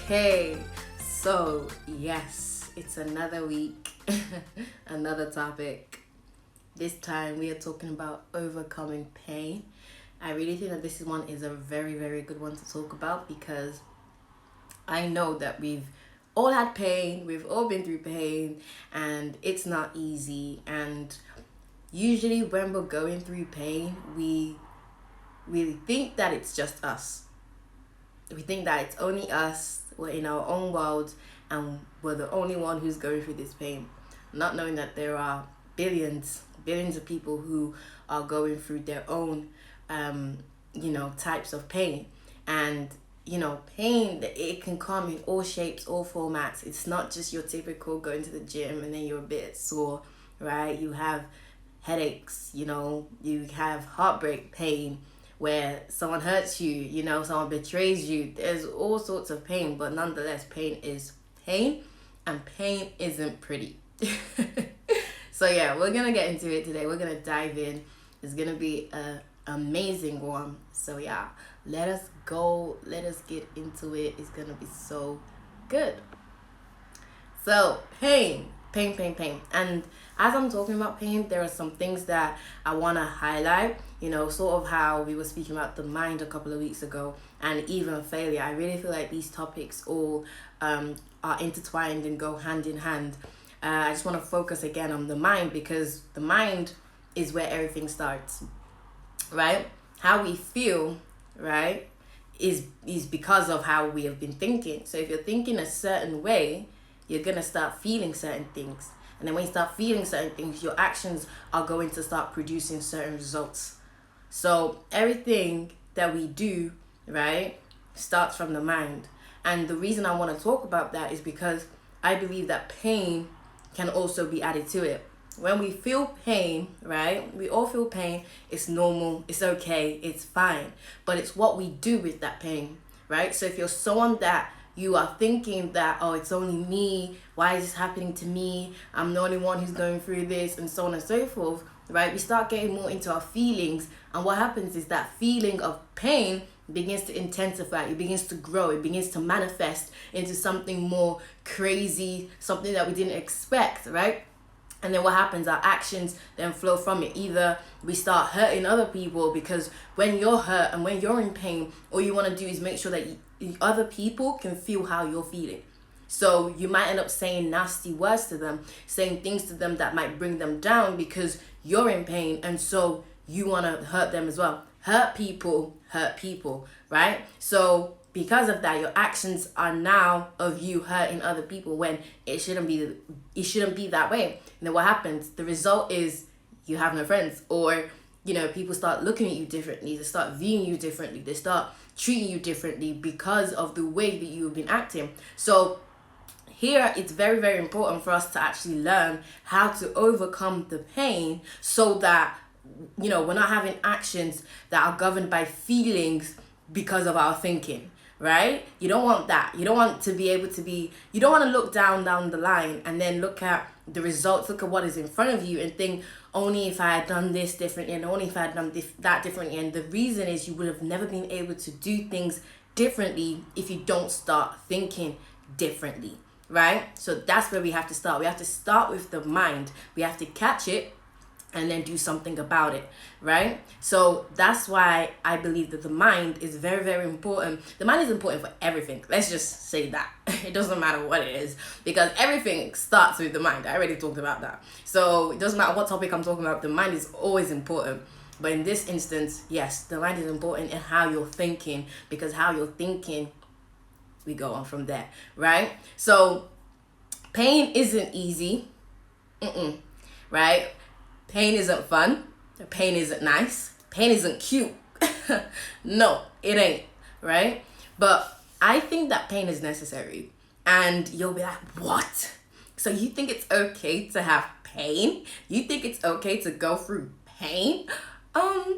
Okay, so yes, it's another week, another topic. This time we are talking about overcoming pain. I really think that this one is a very, very good one to talk about because I know that we've all had pain, we've all been through pain, and it's not easy. And usually, when we're going through pain, we really think that it's just us. We think that it's only us, we're in our own world, and we're the only one who's going through this pain, not knowing that there are billions of people who are going through their own types of pain. And pain, it can come in all shapes, all formats. It's not just your typical going to the gym and then you're a bit sore, right? You have headaches, you have heartbreak pain where someone hurts you, someone betrays you. There's all sorts of pain, but nonetheless, pain is pain, and pain isn't pretty. So yeah, we're gonna get into it today. We're gonna dive in. It's gonna be a amazing one. So yeah, let us go. Let us get into it. It's gonna be so good. So pain. And as I'm talking about pain, there are some things that I want to highlight, sort of how we were speaking about the mind a couple of weeks ago, and even failure. I really feel like these topics all are intertwined and go hand in hand. I just want to focus again on the mind because the mind is where everything starts, right? How we feel, right, is because of how we have been thinking. So if you're thinking a certain way, you're going to start feeling certain things. And then when you start feeling certain things, your actions are going to start producing certain results. So everything that we do, right, starts from the mind. And the reason I want to talk about that is because I believe that pain can also be added to it. When we feel pain, right, we all feel pain. It's normal, it's okay, it's fine. But it's what we do with that pain, right? So if you're someone that you are thinking that, oh, it's only me, why is this happening to me, I'm the only one who's going through this, and so on and so forth, right? We start getting more into our feelings, and what happens is that feeling of pain begins to intensify, it begins to grow, it begins to manifest into something more crazy, something that we didn't expect, right? And then what happens, our actions then flow from it. Either we start hurting other people, because when you're hurt and when you're in pain, all you want to do is make sure that other people can feel how you're feeling. So you might end up saying nasty words to them, saying things to them that might bring them down because you're in pain, and so you want to hurt them as well. Hurt people, right? So because of that, your actions are now of you hurting other people when it shouldn't be that way. And then what happens? The result is you have no friends, or people start looking at you differently, they start viewing you differently, they start treating you differently because of the way that you've been acting. So here it's very, very important for us to actually learn how to overcome the pain so that we're not having actions that are governed by feelings because of our thinking, right? You don't want that. You don't want to be able to be, you don't want to look down the line and then look at the results, look at what is in front of you and think, only if I had done this differently, and only if I had done that differently. And the reason is you would have never been able to do things differently if you don't start thinking differently, right? So that's where we have to start. We have to start with the mind. We have to catch it and then do something about it, right? So that's why I believe that the mind is very, very important. The mind is important for everything. Let's just say that. It doesn't matter what it is, because everything starts with the mind. I already talked about that. So it doesn't matter what topic I'm talking about, the mind is always important. But in this instance, yes, the mind is important in how you're thinking, because how you're thinking, we go on from there, right? So pain isn't easy, right? Pain isn't fun. Pain isn't nice. Pain isn't cute. No, it ain't, right? But I think that pain is necessary. And you'll be like, what? So you think it's okay to have pain? You think it's okay to go through pain? I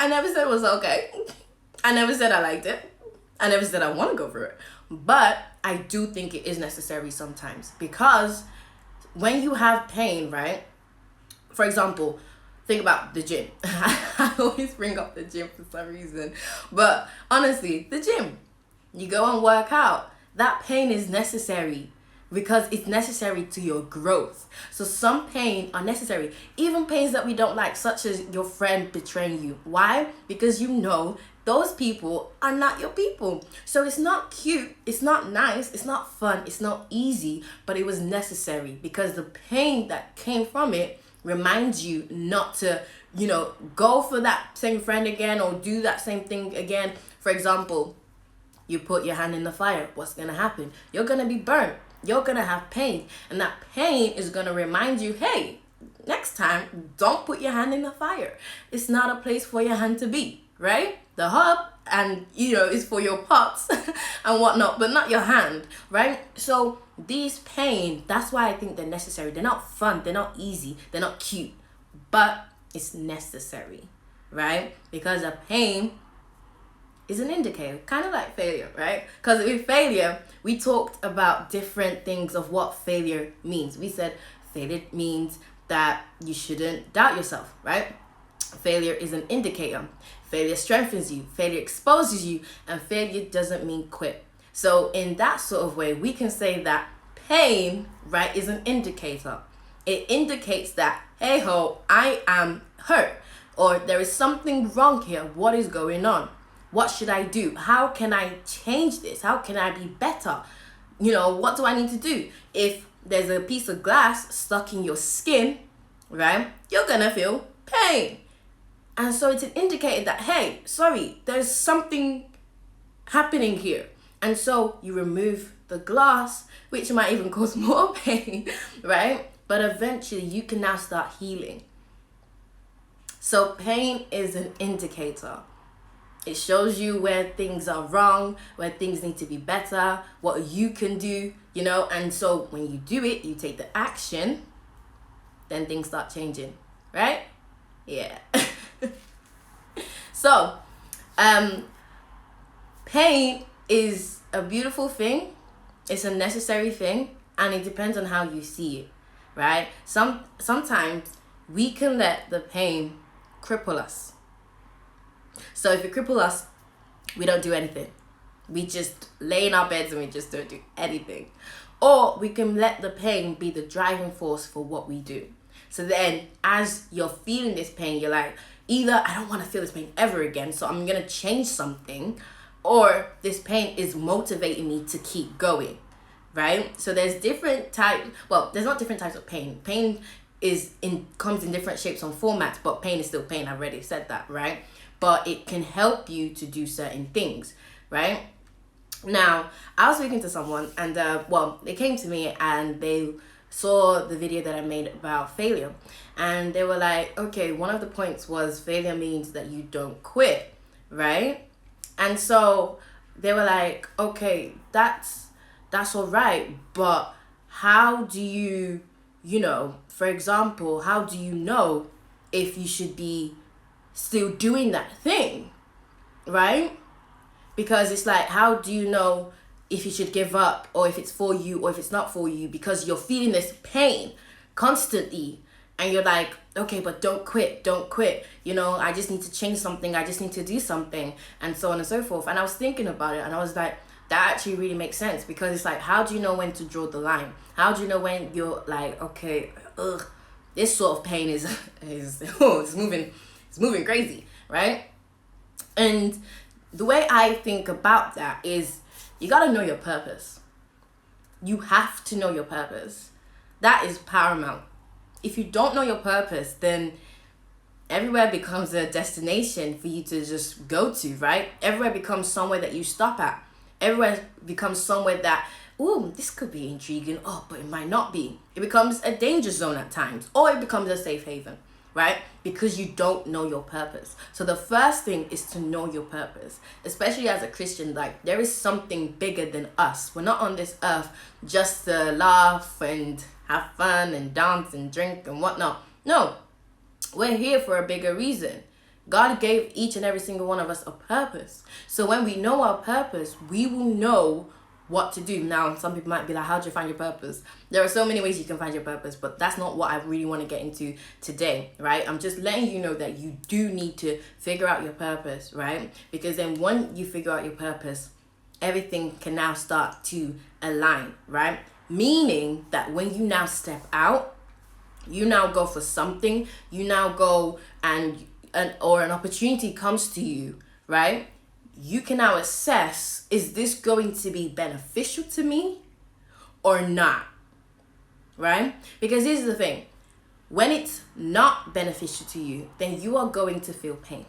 never said it was okay. I never said I liked it. I never said I want to go through it. But I do think it is necessary sometimes, because when you have pain, right? For example, think about the gym. I always bring up the gym for some reason. But honestly, the gym, you go and work out. That pain is necessary because it's necessary to your growth. So some pain are necessary, even pains that we don't like, such as your friend betraying you. Why? Because you know those people are not your people. So it's not cute, it's not nice, it's not fun, it's not easy, but it was necessary because the pain that came from it reminds you not to, go for that same friend again or do that same thing again. For example, you put your hand in the fire, what's gonna happen? You're gonna be burnt. You're gonna have pain. And that pain is gonna remind you, hey, next time, don't put your hand in the fire. It's not a place for your hand to be, right? The hub and, is for your pots and whatnot, but not your hand, right? So these pain, that's why I think they're necessary. They're not fun, they're not easy, they're not cute, but it's necessary, right? Because a pain is an indicator, kind of like failure, right? Because with failure, we talked about different things of what failure means. We said failure means that you shouldn't doubt yourself, right? Failure is an indicator. Failure strengthens you, failure exposes you, and failure doesn't mean quit. So in that sort of way, we can say that pain, right, is an indicator. It indicates that, hey ho, I am hurt, or there is something wrong here. What is going on? What should I do? How can I change this? How can I be better? What do I need to do? If there's a piece of glass stuck in your skin, right, you're gonna feel pain. And so it's an indicator that, hey, sorry, there's something happening here. And so you remove the glass, which might even cause more pain, right? But eventually you can now start healing. So pain is an indicator. It shows you where things are wrong, where things need to be better, what you can do, and so when you do it, you take the action, then things start changing, right? Yeah. So, pain is a beautiful thing, it's a necessary thing, and it depends on how you see it, right? Sometimes we can let the pain cripple us. So if it cripples us, we don't do anything. We just lay in our beds and we just don't do anything. Or we can let the pain be the driving force for what we do. So then as you're feeling this pain, you're like, either I don't want to feel this pain ever again, so I'm going to change something, or this pain is motivating me to keep going, right? So there's different types, there's not different types of pain. Pain comes in different shapes and formats, but pain is still pain. I've already said that, right? But it can help you to do certain things, right? Now, I was speaking to someone and, they came to me and they saw the video that I made about failure. And they were like, okay, one of the points was failure means that you don't quit, right? And so they were like, okay, that's all right, but how do you, for example, how do you know if you should be still doing that thing, right? Because it's like, how do you know if you should give up or if it's for you or if it's not for you? Because you're feeling this pain constantly and you're like, okay, but don't quit. I just need to change something. I just need to do something, and so on and so forth. And I was thinking about it and I was like, that actually really makes sense, because it's like, how do you know when to draw the line? How do you know when you're like, okay, this sort of pain is it's moving crazy, right? And the way I think about that is, you got to know your purpose. You have to know your purpose. That is paramount. If you don't know your purpose, then everywhere becomes a destination for you to just go to, right? Everywhere becomes somewhere that you stop at. Everywhere becomes somewhere that, this could be intriguing, but it might not be. It becomes a danger zone at times, or it becomes a safe haven, right? Because you don't know your purpose. So the first thing is to know your purpose, especially as a Christian. Like, there is something bigger than us. We're not on this earth just to laugh and have fun and dance and drink and whatnot. No, we're here for a bigger reason. God gave each and every single one of us a purpose. So when we know our purpose, we will know what to do. Now, some people might be like, how do you find your purpose? There are so many ways you can find your purpose, but that's not what I really want to get into today, right? I'm just letting you know that you do need to figure out your purpose, right? Because then when you figure out your purpose, everything can now start to align, right? Meaning that when you now step out, you now go for something, you now go or an opportunity comes to you, right? You can now assess, is this going to be beneficial to me or not, right? Because here's the thing, when it's not beneficial to you, then you are going to feel pain,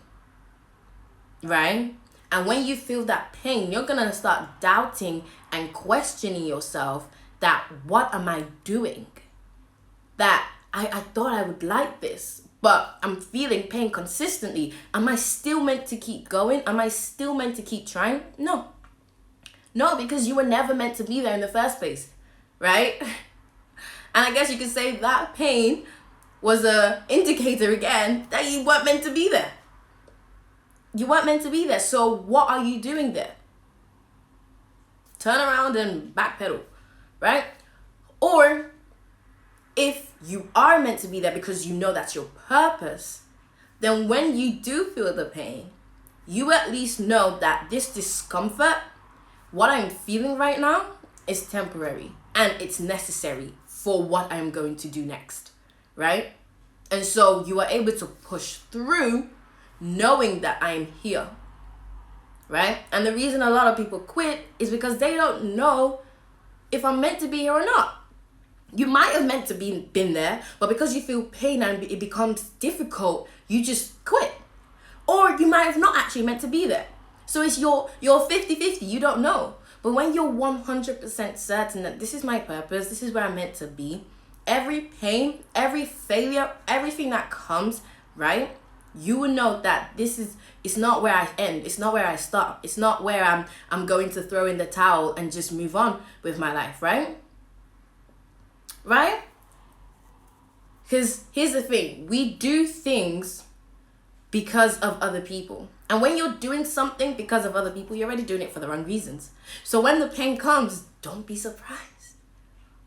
right? And when you feel that pain, you're going to start doubting and questioning yourself that, what am I doing? That I thought I would like this, but I'm feeling pain consistently. Am I still meant to keep going? Am I still meant to keep trying? No. No, because you were never meant to be there in the first place, right? And I guess you could say that pain was a indicator again that you weren't meant to be there. You weren't meant to be there. So what are you doing there? Turn around and backpedal, right? Or if you are meant to be there because you know that's your purpose, then when you do feel the pain, you at least know that this discomfort, what I'm feeling right now, is temporary and it's necessary for what I'm going to do next, right? And so you are able to push through knowing that I'm here, right? And the reason a lot of people quit is because they don't know if I'm meant to be here or not. You might have meant to been there, but because you feel pain and it becomes difficult, you just quit. Or you might have not actually meant to be there. So it's your 50-50, you don't know. But when you're 100% certain that this is my purpose, this is where I'm meant to be, every pain, every failure, everything that comes, right? You will know that it's not where I end, it's not where I stop, it's not where I'm going to throw in the towel and just move on with my life, right? Right? Because here's the thing, we do things because of other people. And when you're doing something because of other people, you're already doing it for the wrong reasons. So when the pain comes, don't be surprised.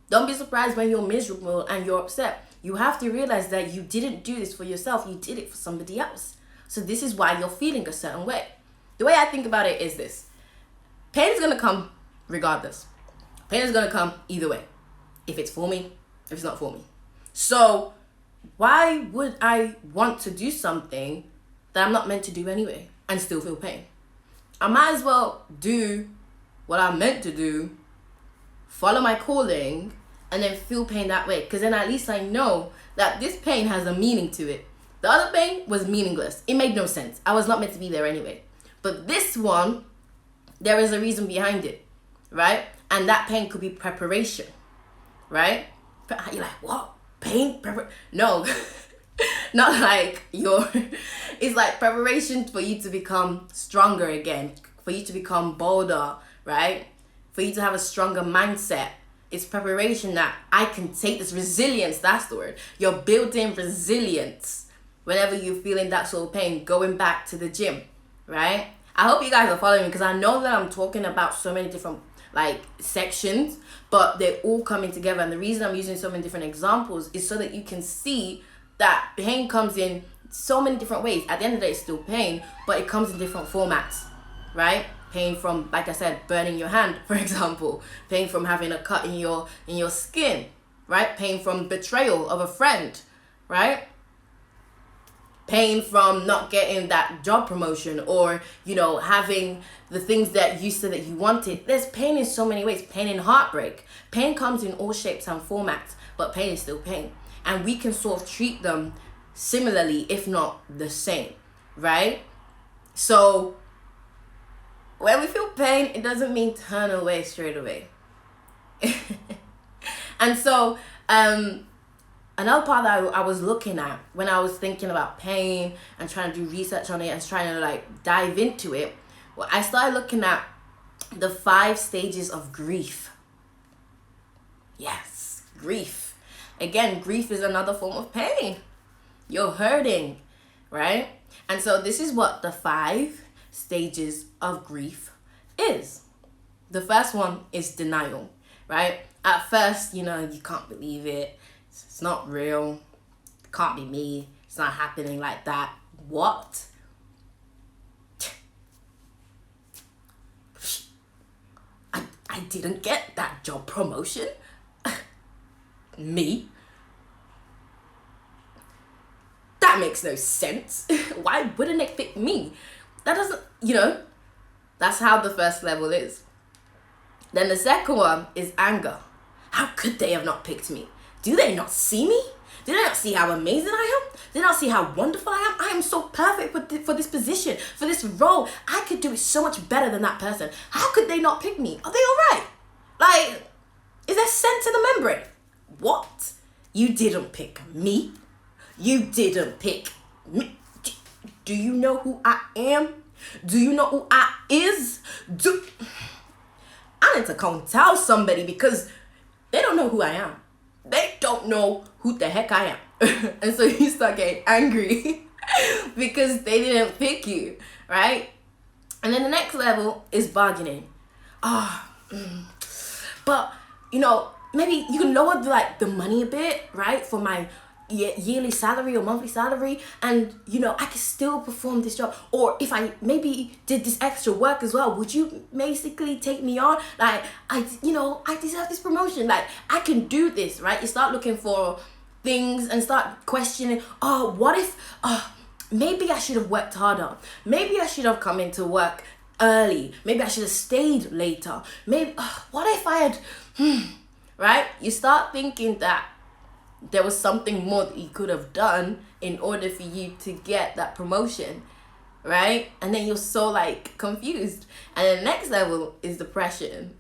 Don't be surprised when you're miserable and you're upset. You have to realize that you didn't do this for yourself, you did it for somebody else. So this is why you're feeling a certain way. The way I think about it is this. Pain is going to come regardless. Pain is going to come either way. If it's for me, if it's not for me. So why would I want to do something that I'm not meant to do anyway and still feel pain? I might as well do what I'm meant to do, follow my calling, and then feel pain that way. Because then at least I know that this pain has a meaning to it. The other pain was meaningless. It made no sense. I was not meant to be there anyway. But this one, there is a reason behind it, right? And that pain could be preparation, right? You're like, what? Pain? No, not like it's like preparation for you to become stronger again, for you to become bolder, right? For you to have a stronger mindset. It's preparation that I can take this resilience, that's the word. You're building resilience whenever you're feeling that sort of pain, going back to the gym, right? I hope you guys are following me because I know that I'm talking about so many different sections, but they're all coming together. And the reason I'm using so many different examples is so that you can see that pain comes in so many different ways. At the end of the day, it's still pain, but it comes in different formats, right? Pain from, like I said, burning your hand, for example. Pain from having a cut in your skin, right? Pain from betrayal of a friend, right? Pain from not getting that job promotion or, having the things that you said that you wanted. There's pain in so many ways. Pain in heartbreak. Pain comes in all shapes and formats, but pain is still pain. And we can sort of treat them similarly, if not the same, right? So when we feel pain, it doesn't mean turn away straight away. And so, another part that I was looking at when I was thinking about pain and trying to do research on it and trying to dive into it, well, I started looking at the 5 stages of grief. Yes, grief. Again, grief is another form of pain. You're hurting, right? And so this is what the 5 stages of grief is. The first one is denial, right? At first, you can't believe it. It's not real. It can't be me. It's not happening like that. What? I didn't get that job promotion. Me? That makes no sense. Why wouldn't it pick me? That doesn't, that's how the first level is. Then the second one is anger. How could they have not picked me? Do they not see me? Do they not see how amazing I am? Do they not see how wonderful I am? I am so perfect for this position, for this role. I could do it so much better than that person. How could they not pick me? Are they all right? Like, is there sense in the membrane? What? You didn't pick me. You didn't pick me. Do you know who I am? Do you know who I is? I need to come tell somebody because they don't know who I am. They don't know who the heck I am. And so you start getting angry because they didn't pick you, right? And then the next level is bargaining. But, maybe you can lower the money a bit, right? For my yearly salary or monthly salary, and I can still perform this job. Or if I maybe did this extra work as well, would you basically take me on? Like, I deserve this promotion. Like, I can do this, right? You start looking for things and start questioning, what if maybe I should have worked harder, maybe I should have come into work early, maybe I should have stayed later, maybe what if I had right? You start thinking that there was something more that you could have done in order for you to get that promotion, right? And then you're so confused. And then the next level is depression.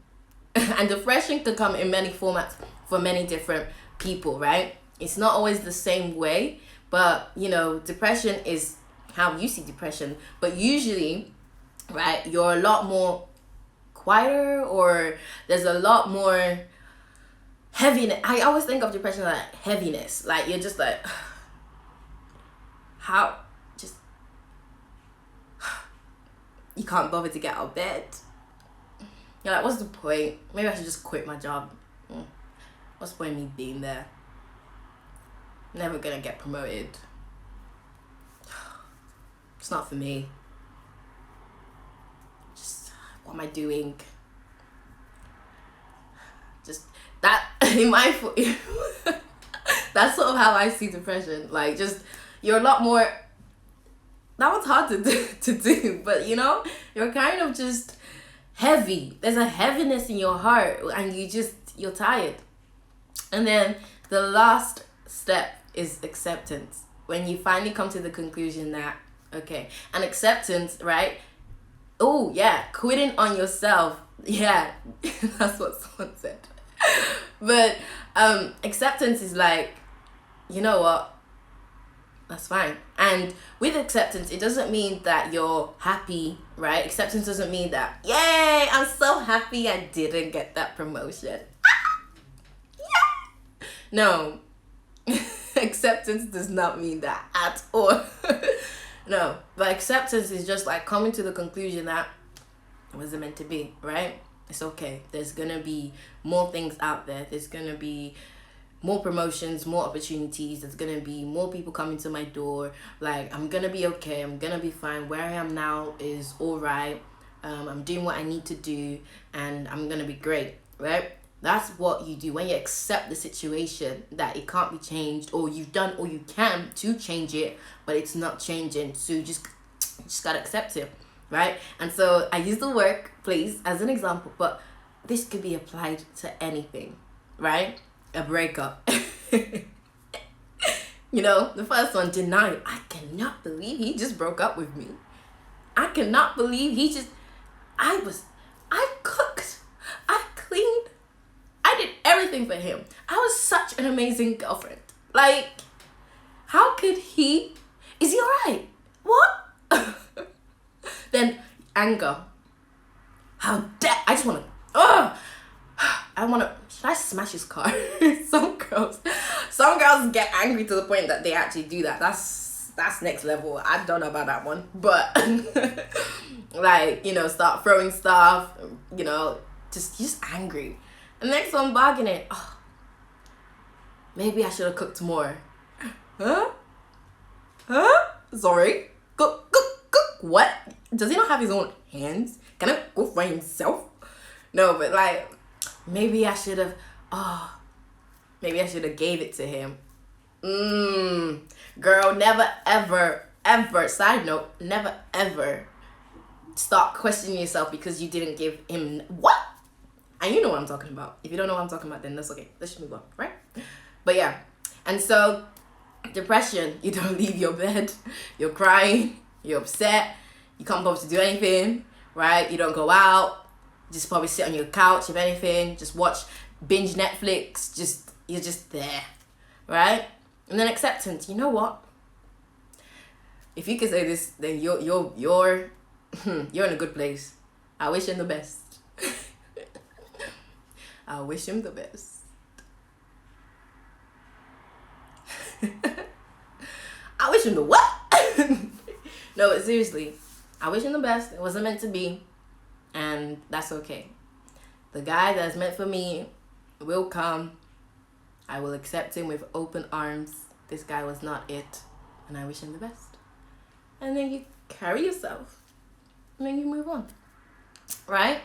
And depression can come in many formats for many different people, right? It's not always the same way, but depression is how you see depression. But usually, right, you're a lot more quieter, or there's a lot more heaviness. I always think of depression like heaviness. Like, you're just like, you can't bother to get out of bed. You're like, what's the point? Maybe I should just quit my job. What's the point of me being there? Never gonna get promoted. It's not for me. Just, what am I doing? Just that in my that's sort of how I see depression. Like, just, you're a lot more, that one's hard to do, but you're kind of just heavy. There's a heaviness in your heart, and you're tired. And then the last step is acceptance. When you finally come to the conclusion that, okay, and acceptance, right? Oh yeah, quitting on yourself. Yeah, that's what someone said. But acceptance is like, you know what? That's fine. And with acceptance, it doesn't mean that you're happy, right? Acceptance doesn't mean that, yay, I'm so happy I didn't get that promotion. Yeah. No. Acceptance does not mean that at all. No. But acceptance is just like coming to the conclusion that it wasn't meant to be, right? It's okay. There's gonna be more things out there. There's gonna be more promotions, more opportunities. There's gonna be more people coming to my door. Like, I'm gonna be okay. I'm gonna be fine. Where I am now is all right. I'm doing what I need to do, and I'm gonna be great, right? That's what you do when you accept the situation, that it can't be changed, or you've done all you can to change it, but it's not changing. So you just gotta accept it, right? And so I use the workplace as an example, but this could be applied to anything, right? A breakup. The first one, denial. I cannot believe he just broke up with me. I cannot believe I cooked, I cleaned, I did everything for him. I was such an amazing girlfriend. Like, how could he? Is he alright? What? Then anger. How dare, I just want to, should I smash his car? Some girls get angry to the point that they actually do that. That's next level. I don't know about that one, but start throwing stuff, just angry. And next one, bargaining. Maybe I should have cooked more. Huh? Sorry. Cook. What? Does he not have his own hands? Can I cook for himself? No, but like, maybe I should have, maybe I should have gave it to him. Girl, never ever, side note, never ever start questioning yourself because you didn't give him what? And you know what I'm talking about. If you don't know what I'm talking about, then that's okay. Let's just move on, right? But yeah. And so, depression, you don't leave your bed. You're crying. You're upset. You can't bother to do anything, right? You don't go out. Just probably sit on your couch, if anything. Just watch, binge Netflix. You're just there, right? And then acceptance. You know what? If you can say this, then you're you're in a good place. I wish him the best. I wish him the best. I wish him the what? No, but seriously, I wish him the best. It wasn't meant to be, and that's okay. The guy that's meant for me will come. I will accept him with open arms. This guy was not it, and I wish him the best. And then you carry yourself, and then you move on, right?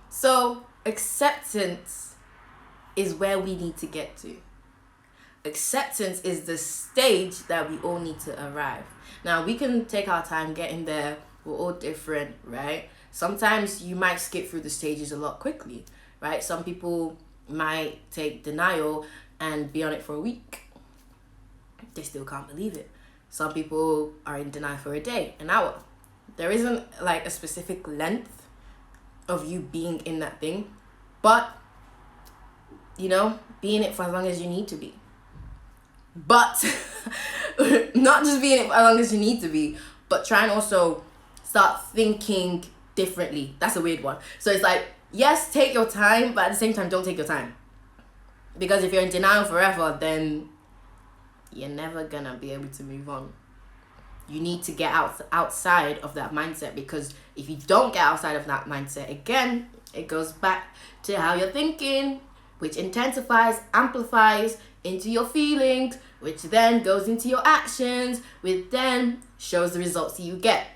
So acceptance is where we need to get to. Acceptance is the stage that we all need to arrive. Now, we can take our time getting there. We're all different, right? Sometimes you might skip through the stages a lot quickly, right? Some people might take denial and be on it for a week. They still can't believe it. Some people are in denial for a day, an hour. There isn't like a specific length of you being in that thing, but, you know, be in it for as long as you need to be. But not just being it for as long as you need to be, but try and also start thinking differently. That's a weird one. So it's like, yes, take your time, but at the same time, don't take your time. Because if you're in denial forever, then you're never gonna be able to move on. You need to get outside of that mindset, because if you don't get outside of that mindset, again, it goes back to how you're thinking, which intensifies, amplifies into your feelings, which then goes into your actions, which then shows the results that you get,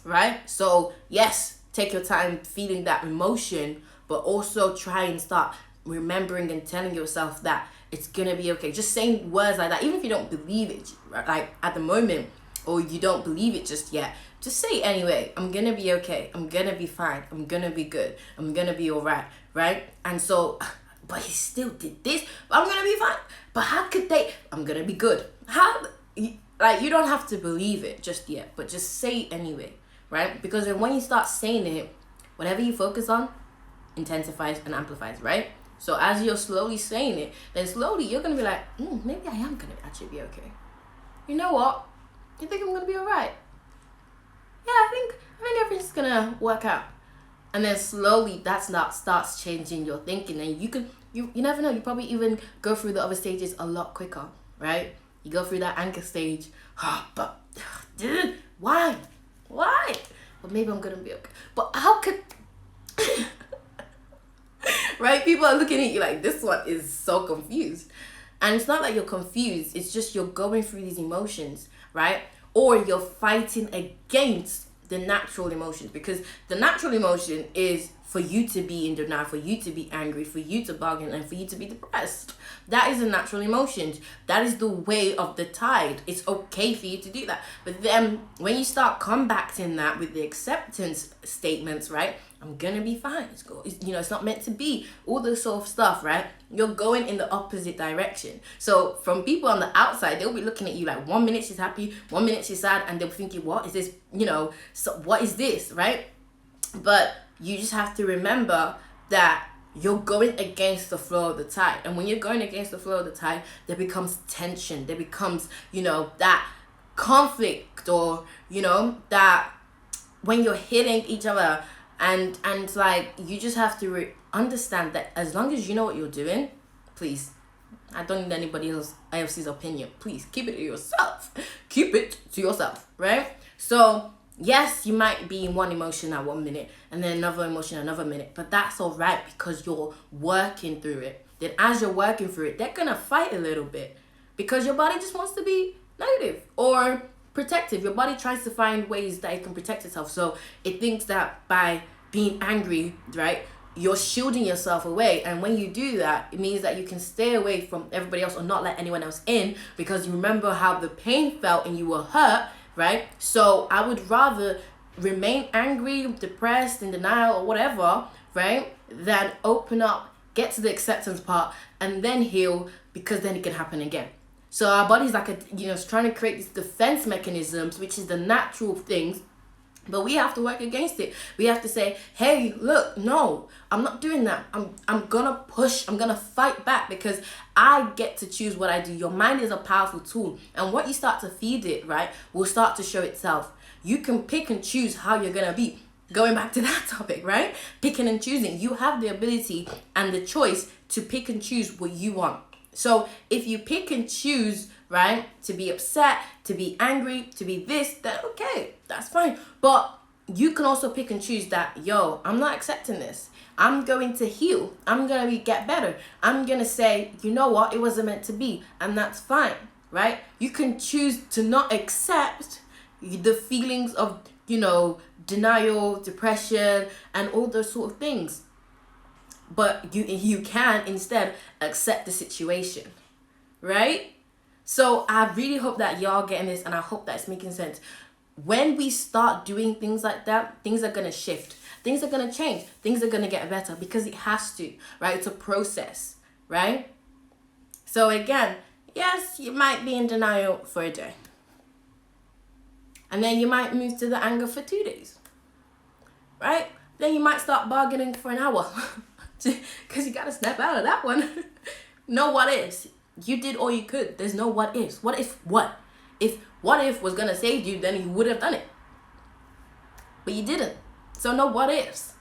right? So yes, take your time feeling that emotion, but also try and start remembering and telling yourself that it's gonna be okay. Just saying words like that, even if you don't believe it, like at the moment, or you don't believe it just yet, just say it anyway. I'm gonna be okay. I'm gonna be fine. I'm gonna be good. I'm gonna be all right, right? And so, but he still did this, but I'm gonna be fine. But how could they? I'm gonna be good. How? Like, you don't have to believe it just yet, but just say it anyway, right? Because then when you start saying it, whatever you focus on intensifies and amplifies, right? So as you're slowly saying it, then slowly you're gonna be like, maybe I am gonna actually be okay. You know what? You think I'm gonna be alright? Yeah, I think everything's gonna work out. And then slowly that starts changing your thinking, and you never know, you probably even go through the other stages a lot quicker, right? You go through that anchor stage, but dude, why? But maybe I'm gonna be okay. But how could right? People are looking at you like, this one is so confused. And it's not like you're confused, it's just you're going through these emotions, right? Or you're fighting against the natural emotions, because the natural emotion is for you to be in denial, for you to be angry, for you to bargain, and for you to be depressed. That is a natural emotion. That is the way of the tide. It's okay for you to do that. But then when you start combating that with the acceptance statements, right? I'm gonna be fine. It's not meant to be. All this sort of stuff, right? You're going in the opposite direction. So from people on the outside, they'll be looking at you like, 1 minute she's happy, 1 minute she's sad, and they'll be thinking, what is this? So what is this, right? But you just have to remember that you're going against the flow of the tide. And when you're going against the flow of the tide, there becomes tension. There becomes, that conflict, or, that when you're hitting each other, and like, you just have to understand that as long as you know what you're doing, please, I don't need anybody else's opinion. Please keep it to yourself. Keep it to yourself, right? So yes, you might be in one emotion at 1 minute and then another emotion another minute, but that's all right, because you're working through it. Then as you're working through it, they're gonna fight a little bit, because your body just wants to be negative or protective. Your body tries to find ways that it can protect itself. So it thinks that by being angry, right, you're shielding yourself away. And when you do that, it means that you can stay away from everybody else or not let anyone else in, because you remember how the pain felt and you were hurt, right? So I would rather remain angry, depressed, in denial or whatever, right, than open up, get to the acceptance part, and then heal, because then it can happen again. So our body's like it's trying to create these defense mechanisms, which is the natural things. But we have to work against it. We have to say, hey, look, no, I'm not doing that. I'm gonna push, I'm gonna fight back, because I get to choose what I do. Your mind is a powerful tool. And what you start to feed it, right, will start to show itself. You can pick and choose how you're gonna be. Going back to that topic, right? Picking and choosing. You have the ability and the choice to pick and choose what you want. So if you pick and choose, right, to be upset, to be angry, to be this, then okay, that's fine. But you can also pick and choose that, yo, I'm not accepting this. I'm going to heal. I'm going to get better. I'm going to say, you know what, it wasn't meant to be. And that's fine, right? You can choose to not accept the feelings of, denial, depression, and all those sort of things. But you can instead accept the situation, right? So I really hope that y'all getting this, and I hope that it's making sense. When we start doing things like that, things are going to shift. Things are going to change. Things are going to get better, because it has to, right? It's a process, right? So again, yes, you might be in denial for a day. And then you might move to the anger for 2 days, right? Then you might start bargaining for an hour, because you got to snap out of that one. No what ifs. You did all you could. There's no what ifs. What if what? If what if was going to save you, then you would have done it. But you didn't. So no what ifs.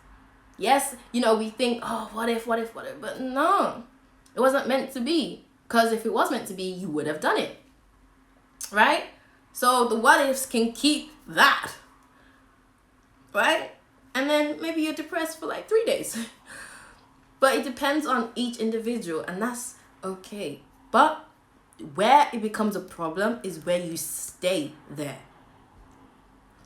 Yes, we think, oh, what if. But no, it wasn't meant to be. Because if it was meant to be, you would have done it. Right? So the what ifs can keep that. Right? And then maybe you're depressed for like 3 days. But it depends on each individual, and that's okay. But where it becomes a problem is where you stay there.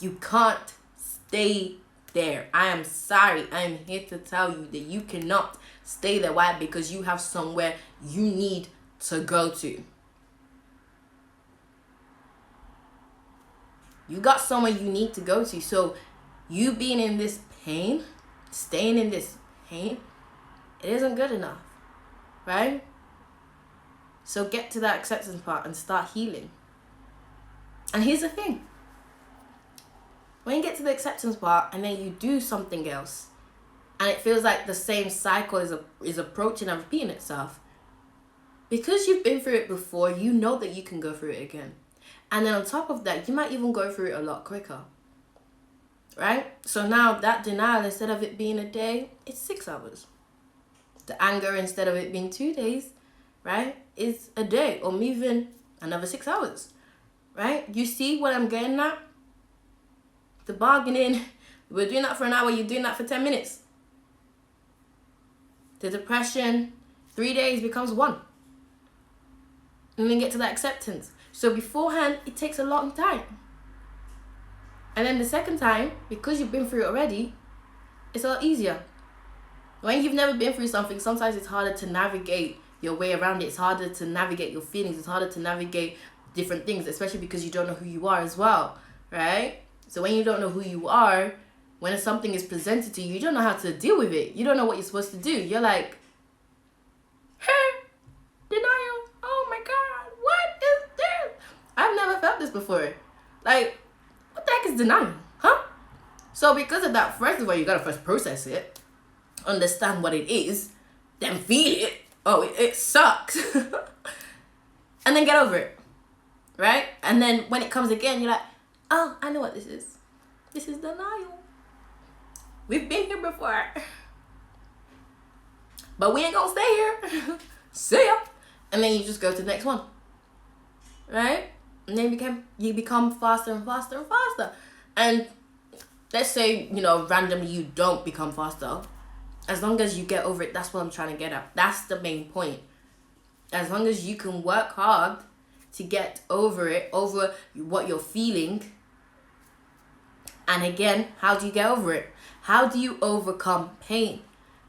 You can't stay there. I am sorry. I am here to tell you that you cannot stay there. Why? Because you have somewhere you need to go to. You got somewhere you need to go to. So you being in this pain, staying in this pain, it isn't good enough, right? So get to that acceptance part and start healing. And here's the thing. When you get to the acceptance part and then you do something else, and it feels like the same cycle is approaching and repeating itself, because you've been through it before, you know that you can go through it again. And then on top of that, you might even go through it a lot quicker, right? So now that denial, instead of it being a day, it's 6 hours. The anger, instead of it being 2 days, right, is a day, or even another 6 hours, right? You see what I'm getting at? The bargaining, we're doing that for an hour, you're doing that for 10 minutes. The depression, 3 days becomes 1. And then get to that acceptance. So beforehand, it takes a long time. And then the second time, because you've been through it already, it's a lot easier. When you've never been through something, sometimes it's harder to navigate your way around it. It's harder to navigate your feelings. It's harder to navigate different things, especially because you don't know who you are as well, right? So when you don't know who you are, when something is presented to you, you don't know how to deal with it. You don't know what you're supposed to do. You're like, hey, denial. Oh my God, what is this? I've never felt this before. Like, what the heck is denial, huh? So because of that, first of all, you gotta first process it, understand what it is, then feel it. Oh, it sucks. And then get over it, right? And then when it comes again, you're like, oh, I know what this is. This is denial. We've been here before. But we ain't gonna stay here. See ya. And then you just go to the next one, right? And then you become faster and faster and faster. And let's say, randomly you don't become faster. As long as you get over it, that's what I'm trying to get at. That's the main point. As long as you can work hard to get over it, over what you're feeling, And again, how do you get over it? How do you overcome pain?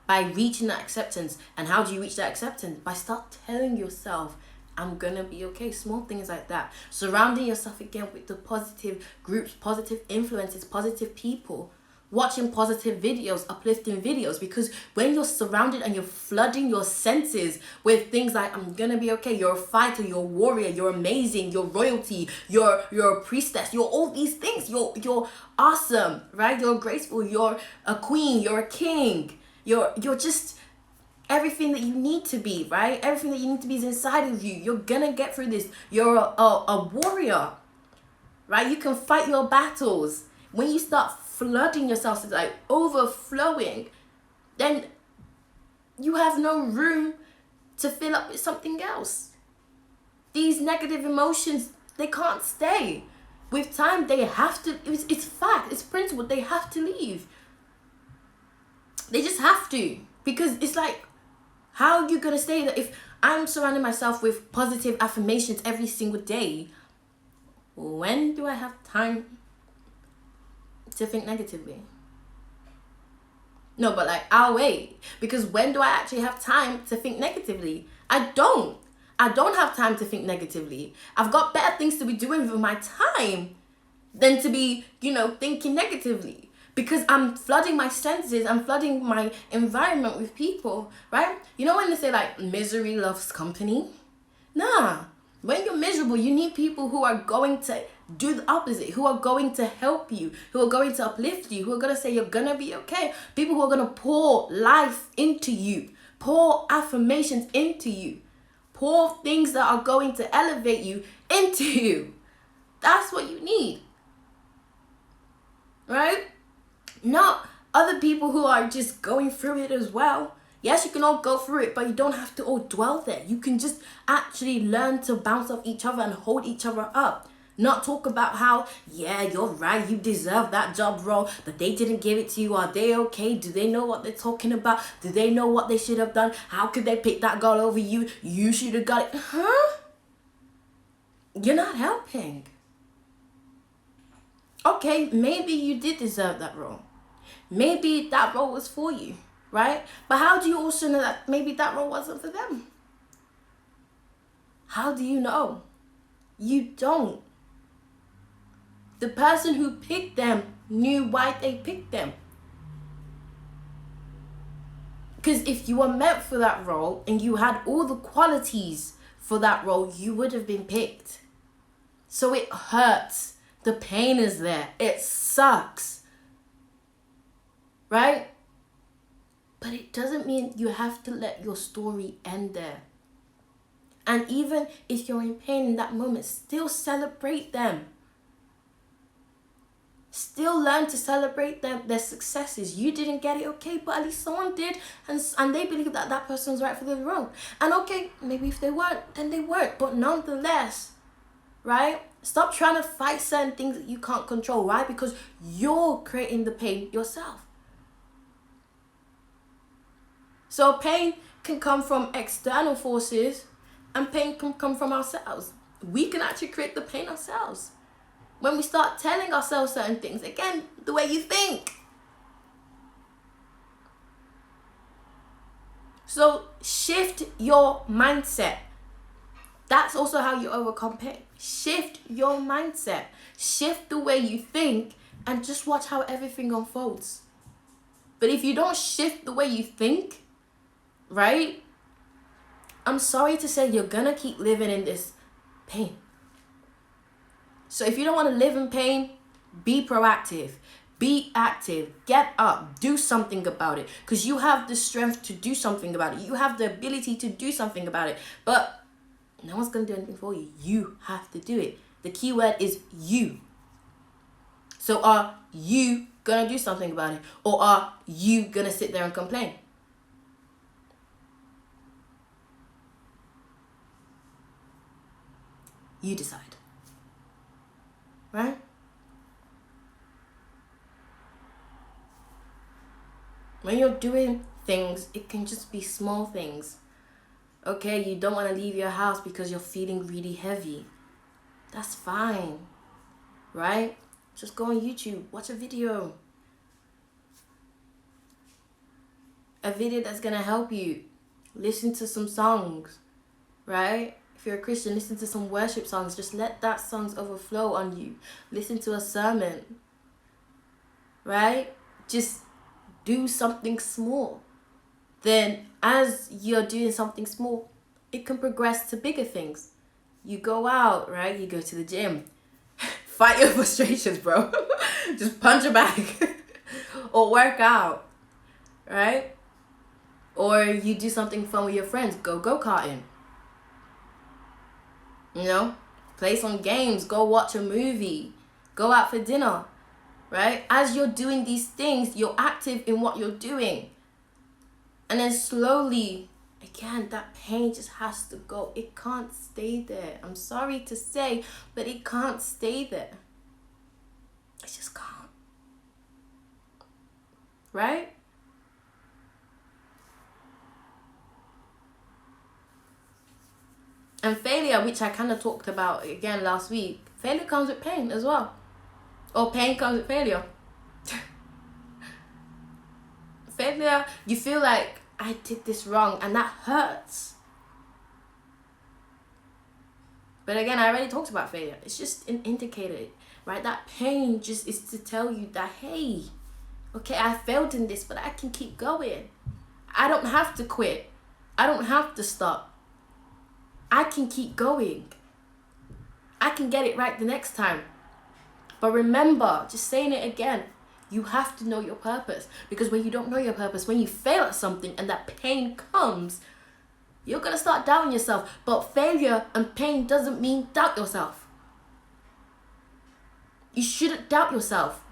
By reaching that acceptance. And how do you reach that acceptance? By start telling yourself, I'm gonna be okay. Small things like that. Surrounding yourself again with the positive groups, positive influences, positive people. Watching positive videos, uplifting videos, because when you're surrounded and you're flooding your senses with things like I'm gonna be okay, you're a fighter, you're a warrior, you're amazing, you're royalty, you're a priestess, you're all these things, you're awesome, right? You're graceful, you're a queen, you're a king, you're just everything that you need to be, right? Everything that you need to be is inside of you. You're gonna get through this. You're a warrior, right? You can fight your battles. When you start flooding yourself, it's like overflowing, then you have no room to fill up with something else. These negative emotions, they can't stay. With time, they have to, it's fact, it's principle, they have to leave. They just have to. Because it's like, how are you going to stay there? If I'm surrounding myself with positive affirmations every single day, when do I have time to think negatively? No, but like, I'll wait. Because when do I actually have time to think negatively? I don't have time to think negatively. I've got better things to be doing with my time than to be, thinking negatively. Because I'm flooding my senses, I'm flooding my environment with people, right? You know when they say like, misery loves company? Nah. When you're miserable, you need people who are going to do the opposite, who are going to help you, who are going to uplift you, who are going to say you're going to be okay. People who are going to pour life into you, pour affirmations into you, pour things that are going to elevate you into you. That's what you need, right? Not other people who are just going through it as well. Yes, you can all go through it, but you don't have to all dwell there. You can just actually learn to bounce off each other and hold each other up. Not talk about how, yeah, you're right, you deserve that job role, but they didn't give it to you. Are they okay? Do they know what they're talking about? Do they know what they should have done? How could they pick that girl over you? You should have got it. Huh? You're not helping. Okay, maybe you did deserve that role. Maybe that role was for you, right? But how do you also know that maybe that role wasn't for them? How do you know? You don't. The person who picked them knew why they picked them. Because if you were meant for that role and you had all the qualities for that role, you would have been picked. So it hurts. The pain is there. It sucks. Right? But it doesn't mean you have to let your story end there. And even if you're in pain in that moment, still celebrate them. Still learn to celebrate their successes. You didn't get it, okay, but at least someone did, and they believe that that person was right for the role. And okay, maybe if they weren't, then they weren't. But nonetheless, right? Stop trying to fight certain things that you can't control, right? Because you're creating the pain yourself. So pain can come from external forces, and pain can come from ourselves. We can actually create the pain ourselves. When we start telling ourselves certain things, again, the way you think. So shift your mindset. That's also how you overcome pain. Shift your mindset. Shift the way you think and just watch how everything unfolds. But if you don't shift the way you think, right? I'm sorry to say you're gonna keep living in this pain. So if you don't want to live in pain, be proactive, be active, get up, do something about it. Because you have the strength to do something about it. You have the ability to do something about it. But no one's going to do anything for you. You have to do it. The key word is you. So are you going to do something about it? Or are you going to sit there and complain? You decide. Right? When you're doing things, it can just be small things. Okay, you don't want to leave your house because you're feeling really heavy. That's fine. Right? Just go on YouTube, watch a video. A video that's gonna help you. Listen to some songs, right? If you're a Christian, listen to some worship songs. Just let that songs overflow on you. Listen to a sermon, right? Just do something small. Then as you're doing something small, it can progress to bigger things. You go out, right? You go to the gym. Fight your frustrations, bro. Just punch a bag. Or work out, right? Or you do something fun with your friends. Go-karting. You know? Play some games. Go watch a movie. Go out for dinner. Right? As you're doing these things, you're active in what you're doing. And then slowly, again, that pain just has to go. It can't stay there. I'm sorry to say, but it can't stay there. It just can't. Right? And failure, which I kind of talked about again last week, failure comes with pain as well. Or pain comes with failure. Failure, you feel like, I did this wrong, and that hurts. But again, I already talked about failure. It's just an indicator, right? That pain just is to tell you that, hey, okay, I failed in this, but I can keep going. I don't have to quit. I don't have to stop. I can keep going. I can get it right the next time. But remember, just saying it again, you have to know your purpose. Because when you don't know your purpose, when you fail at something and that pain comes, you're going to start doubting yourself. But failure and pain doesn't mean doubt yourself. You shouldn't doubt yourself.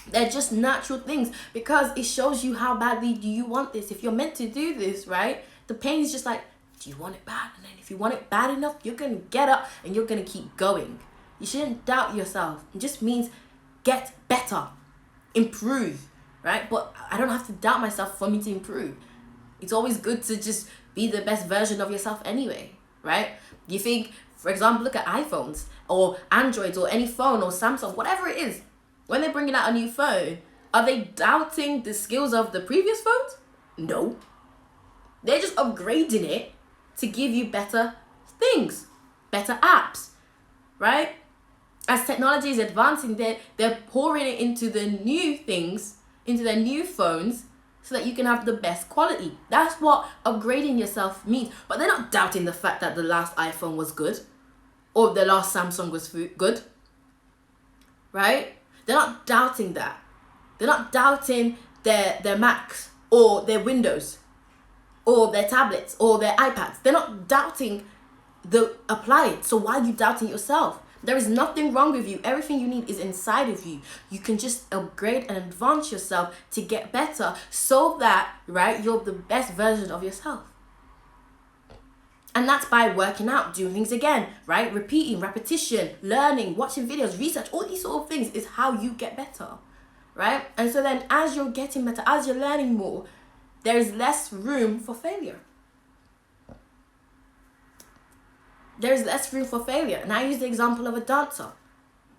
They're just natural things, because it shows you how badly do you want this. If you're meant to do this, right? The pain is just like, do you want it bad? And then if you want it bad enough, you're going to get up and you're going to keep going. You shouldn't doubt yourself. It just means get better, improve, right? But I don't have to doubt myself for me to improve. It's always good to just be the best version of yourself anyway, right? You think, for example, look at iPhones or Androids or any phone or Samsung, whatever it is. When they're bringing out a new phone, are they doubting the skills of the previous phones? No. They're just upgrading it to give you better things, better apps, right? As technology is advancing, they're pouring it into the new things, into their new phones, so that you can have the best quality. That's what upgrading yourself means. But they're not doubting the fact that the last iPhone was good, or the last Samsung was good, right? They're not doubting that. They're not doubting their Macs or their Windows or their tablets or their iPads. They're not doubting the appliance. So why are you doubting yourself? There is nothing wrong with you. Everything you need is inside of you. You can just upgrade and advance yourself to get better, so that, right, you're the best version of yourself. And that's by working out, doing things again, right? Repeating, repetition, learning, watching videos, research, all these sort of things is how you get better, right? And so then as you're getting better, as you're learning more, there is less room for failure. There's less room for failure. And I use the example of a dancer.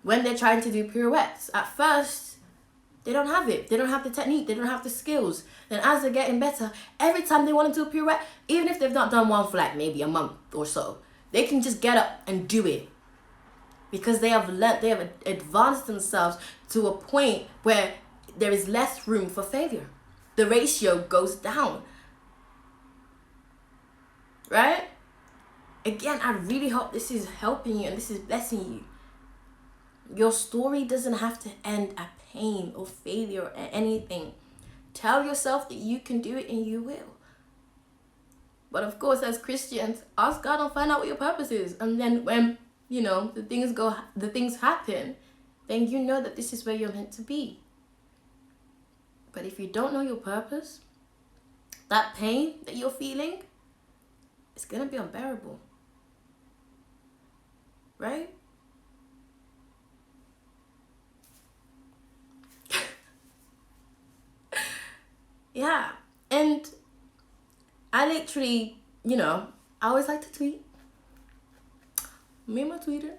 When they're trying to do pirouettes, at first, they don't have it. They don't have the technique. They don't have the skills. Then as they're getting better, every time they want to do a pirouette, even if they've not done one for like maybe a month or so, they can just get up and do it. Because they have advanced themselves to a point where there is less room for failure. The ratio goes down. Right? Again, I really hope this is helping you and this is blessing you. Your story doesn't have to end at pain or failure or anything. Tell yourself that you can do it and you will. But of course, as Christians, ask God and find out what your purpose is. And then when, the things happen, then you know that this is where you're meant to be. But if you don't know your purpose, that pain that you're feeling, it's going to be unbearable. Right? Yeah. And I literally, I always like to tweet. Me and my tweeter.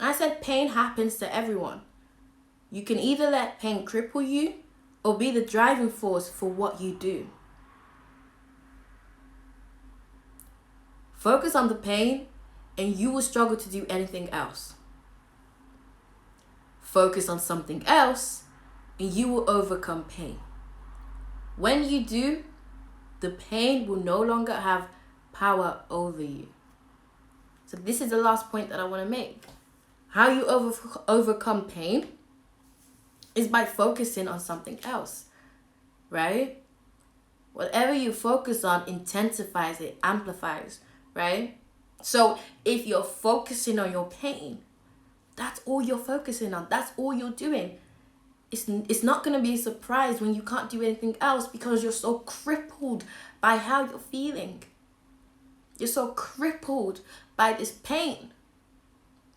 I said pain happens to everyone. You can either let pain cripple you or be the driving force for what you do. Focus on the pain and you will struggle to do anything else. Focus on something else and you will overcome pain. When you do, the pain will no longer have power over you. So this is the last point that I want to make. How you overcome pain is by focusing on something else, right? Whatever you focus on intensifies it, amplifies, right? So if you're focusing on your pain, that's all you're focusing on. That's all you're doing. It's not going to be a surprise when you can't do anything else because you're so crippled by how you're feeling. You're so crippled by this pain.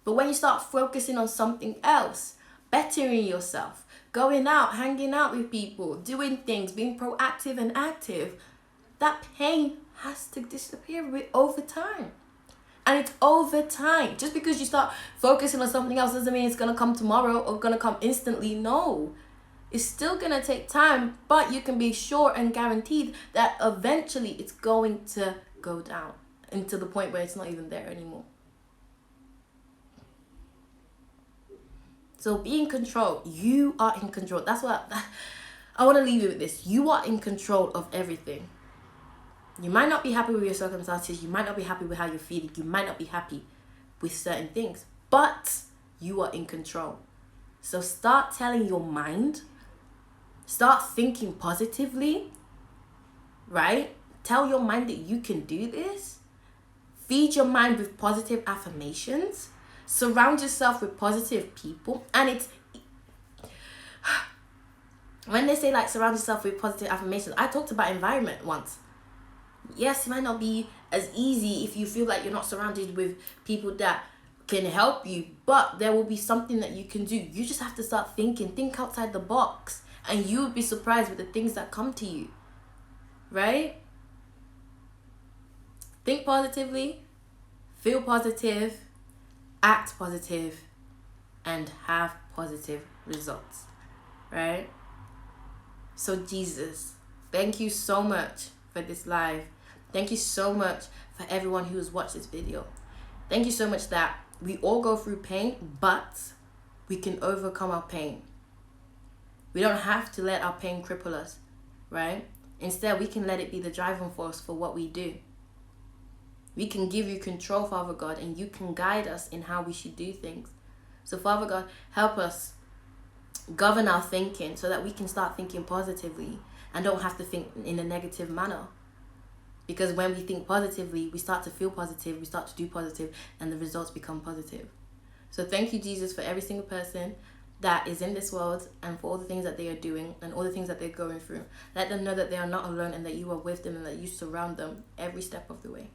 But when you start focusing on something else, bettering yourself, going out, hanging out with people, doing things, being proactive and active, that pain has to disappear over time. And it's over time. Just because you start focusing on something else doesn't mean it's going to come tomorrow or going to come instantly. No. It's still going to take time, but you can be sure and guaranteed that eventually it's going to go down into the point where it's not even there anymore. So be in control. You are in control. That's what I want to leave you with this. You are in control of everything. You might not be happy with your circumstances. You might not be happy with how you're feeling. You might not be happy with certain things. But you are in control. So start telling your mind. Start thinking positively. Right? Tell your mind that you can do this. Feed your mind with positive affirmations. Surround yourself with positive people. And it's... when they say like surround yourself with positive affirmations, I talked about environment once. Yes, it might not be as easy if you feel like you're not surrounded with people that can help you, but there will be something that you can do. You just have to start thinking. Think outside the box, and you will be surprised with the things that come to you, right? Think positively, feel positive, act positive, and have positive results, right? So Jesus, thank you so much for this live. Thank you so much for everyone who has watched this video. Thank you so much that we all go through pain, but we can overcome our pain. We don't have to let our pain cripple us, right? Instead, we can let it be the driving force for what we do. We can give you control, Father God, and you can guide us in how we should do things. So, Father God, help us govern our thinking so that we can start thinking positively and don't have to think in a negative manner. Because when we think positively, we start to feel positive, we start to do positive, and the results become positive. So thank you, Jesus, for every single person that is in this world and for all the things that they are doing and all the things that they're going through. Let them know that they are not alone and that you are with them and that you surround them every step of the way.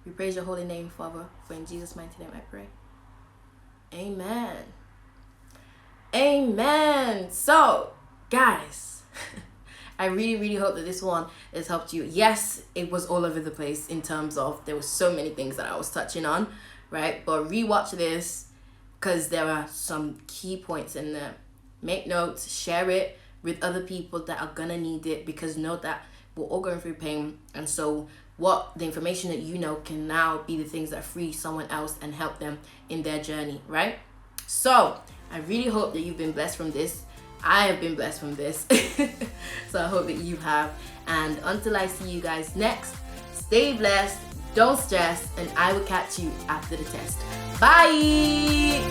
We praise your holy name, Father, for in Jesus' mighty name I pray. Amen. Amen. So, guys, I really hope that this one has helped you. Yes, it was all over the place in terms of there were so many things that I was touching on, right? But rewatch this because there are some key points in there. Make notes, share it with other people that are gonna need it, because know that we're all going through pain, and so the information that you know can now be the things that free someone else and help them in their journey, right? So I really hope that you've been blessed from this. I have been blessed from this. So I hope that you have. And until I see you guys next, stay blessed, don't stress, and I will catch you after the test. Bye.